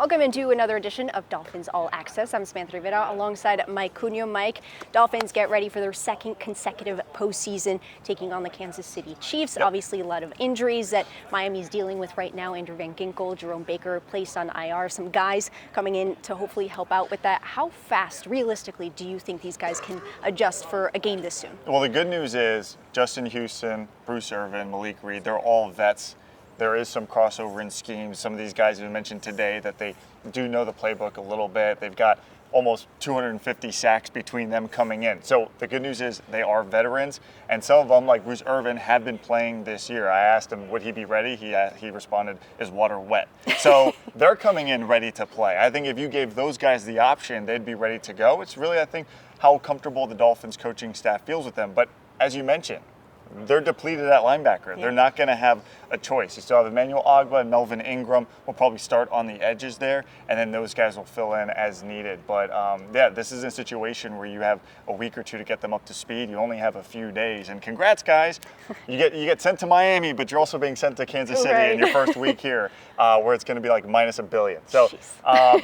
Welcome into another edition of Dolphins All Access. I'm Samantha Rivera alongside Mike Cunha. Mike, Dolphins get ready for their second consecutive postseason, taking on the Kansas City Chiefs. Yep. Obviously, a lot of injuries that Miami's dealing with right now. Andrew Van Ginkel, Jerome Baker placed on IR. Some guys coming in to hopefully help out with that. How fast, realistically, do you think these guys can adjust for a game this soon? Well, the good news is Justin Houston, Bruce Irvin, Malik Reed, they're all vets. There is some crossover in schemes. Some of these guys have mentioned today that they do know the playbook a little bit. They've got almost 250 sacks between them coming in. So the good news is they are veterans, and some of them, like Bruce Irvin, have been playing this year. I asked him, would he be ready? He responded, is water wet? So they're coming in ready to play. I think if you gave those guys the option, they'd be ready to go. It's really, I think, how comfortable the Dolphins coaching staff feels with them. But as you mentioned, they're depleted at linebacker. Yeah. They're not going to have a choice. You still have Emmanuel Ogbah and Melvin Ingram will probably start on the edges there, and then those guys will fill in as needed. But yeah, this is a situation where you have a week or two to get them up to speed. You only have a few days, and congrats, guys. You get sent to Miami, but you're also being sent to Kansas City in your first week here, where it's going to be like minus $1 billion. So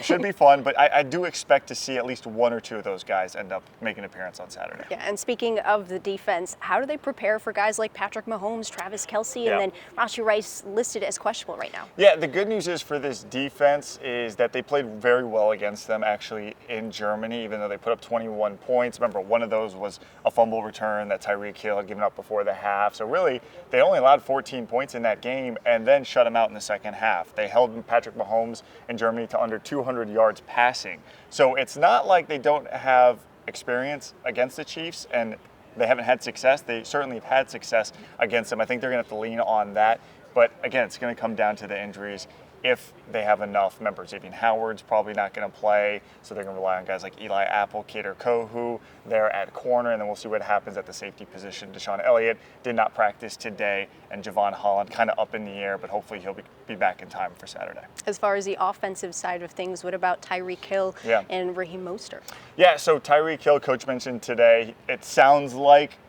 should be fun. But I do expect to see at least one or two of those guys end up making an appearance on Saturday. Yeah, and speaking of the defense, how do they prepare for guys like Patrick Mahomes, Travis Kelce, and then Rashee Rice listed as questionable right now? Yeah, the good news is for this defense is that they played very well against them actually in Germany, even though they put up 21 points. Remember, one of those was a fumble return that Tyreek Hill had given up before the half. So really, they only allowed 14 points in that game and then shut them out in the second half. They held Patrick Mahomes in Germany to under 200 yards passing. So it's not like they don't have experience against the Chiefs, and they haven't had success. They certainly have had success against them. I think they're going to have to lean on that. But again, it's going to come down to the injuries. If they have enough members, Xavier Howard's probably not going to play, so they're going to rely on guys like Eli Apple, Kader Kohu. They're at corner, and then we'll see what happens at the safety position. Deshaun Elliott did not practice today, and Javon Holland kind of up in the air, but hopefully he'll be back in time for Saturday. As far as the offensive side of things, what about Tyreek Hill and Raheem Mostert? Yeah, so Tyreek Hill, coach mentioned today, it sounds like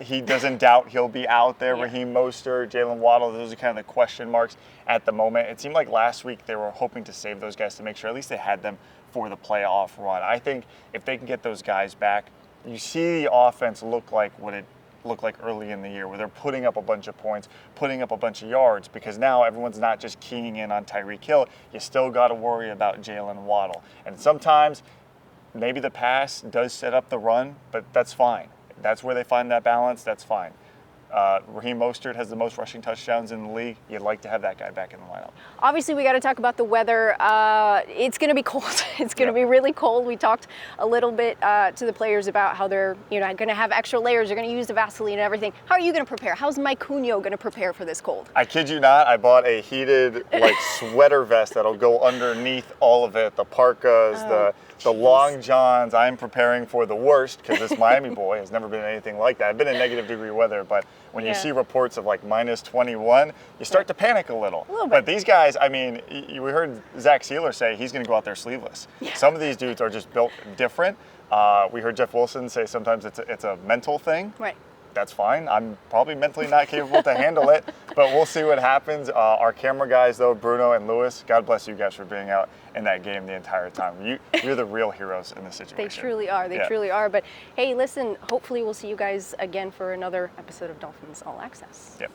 he doesn't doubt he'll be out there. Raheem Mostert, Jalen Waddle, those are kind of the question marks at the moment. It seemed like last week they were hoping to save those guys to make sure at least they had them for the playoff run. I think if they can get those guys back, you see the offense look like what it looked like early in the year, where they're putting up a bunch of points, putting up a bunch of yards, because now everyone's not just keying in on Tyreek Hill. You still got to worry about Jalen Waddle. And sometimes maybe the pass does set up the run, but that's fine. That's where they find that balance. That's fine. Raheem Mostert has the most rushing touchdowns in the league. You'd like to have that guy back in the lineup. Obviously, we got to talk about the weather. It's going to be cold. It's going to be really cold. We talked a little bit to the players about how they're going to have extra layers. They're going to use the Vaseline and everything. How are you going to prepare? How's Mike Cunha going to prepare for this cold? I kid you not. I bought a heated sweater vest that'll go underneath all of it. The parkas, the long johns. I'm preparing for the worst because this Miami boy has never been anything like that. I've been in negative degree weather, but when you see reports of like minus 21, you start to panic a little. But these guys, I mean, we heard Zach Sealer say he's going to go out there sleeveless. Yeah. Some of these dudes are just built different. We heard Jeff Wilson say sometimes it's a mental thing. Right. That's fine. I'm probably mentally not capable to handle it, but we'll see what happens. Our camera guys, though, Bruno and Lewis, God bless you guys for being out in that game the entire time. You're the real heroes in this situation. They truly are. They truly are. But hey, listen, hopefully we'll see you guys again for another episode of Dolphins All Access. Yep.